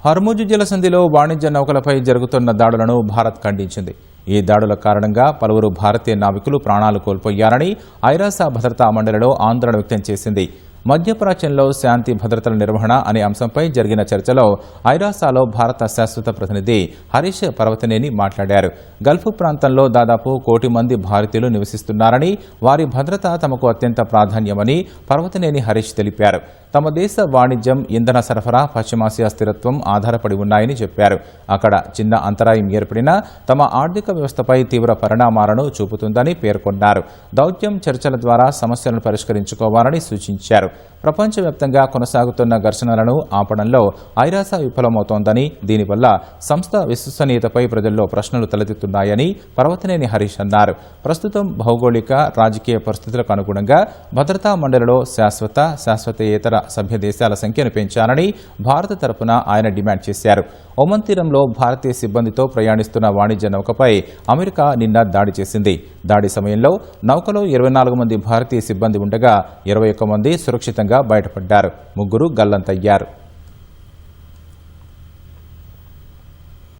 Hormuz జలసంధిలో వాణిజ్య నౌకలపై జరుగుతున్న దాడులను భారత్ ఖండించింది. ఈ దాడుల కారణంగా పలువురు భారతీయ నావికులు ప్రాణాలు కోల్పోయారని ఐరాస భద్రతా మండలిలో ఆందోళన వ్యక్తం చేసింది. మధ్యప్రాచ్యంలో శాంతి భద్రతల నిర్వహణ అనే అంశంపై జరిగిన చర్చలో ఐరాసాలో భారత శాశ్వత ప్రతినిధి హరీష్ పర్వతనేని మాట్లాడారు. గల్ఫ్ ప్రాంతంలో దాదాపు 1 కోటి మంది భారతీయులు నివసిస్తున్నారని, వారి భద్రత తమకు అత్యంత ప్రాధాన్యమని పర్వతనేని హరీష్ తెలిపారు. తమ దేశ వాణిజ్యం, ఇంధన సరఫరా, పశ్చిమాసియా స్థిరత్వం ఆధారపడి ఉన్నాయని చెప్పారు. అక్కడ చిన్న అంతరాయం ఏర్పడినా తమ ఆర్థిక వ్యవస్థపై తీవ్ర పరిణామాలను చూపుతుందని పేర్కొన్నారు. దౌత్యం, చర్చల ద్వారా సమస్యలను పరిష్కరించుకోవాలని సూచించారు. ప్రపంచవ్యాప్తంగా కొనసాగుతున్న ఘర్షణలను ఆపడంలో ఐరాస విఫలమవుతోందని, దీనివల్ల సంస్థ విశ్వసనీయతపై ప్రజల్లో ప్రశ్నలు తలెత్తుతున్నాయని పర్వతనేని హరీష్ అన్నారు. ప్రస్తుతం భౌగోళిక, రాజకీయ పరిస్థితులకు అనుగుణంగా భద్రతా మండలిలో శాశ్వతేతర సభ్య దేశాల సంఖ్యను పెంచాలని భారత తరపున ఆయన డిమాండ్ చేశారు. ఒమన్ తీరంలో భారతీయ సిబ్బందితో ప్రయాణిస్తున్న వాణిజ్య నౌకపై అమెరికా నిన్న దాడి చేసింది. దాడి సమయంలో నౌకలో 24 మంది భారతీయ సిబ్బంది ఉండగా 21 మంది సురక్షితంగా బయటపడ్డారు. 3 గల్లంతయ్యారు.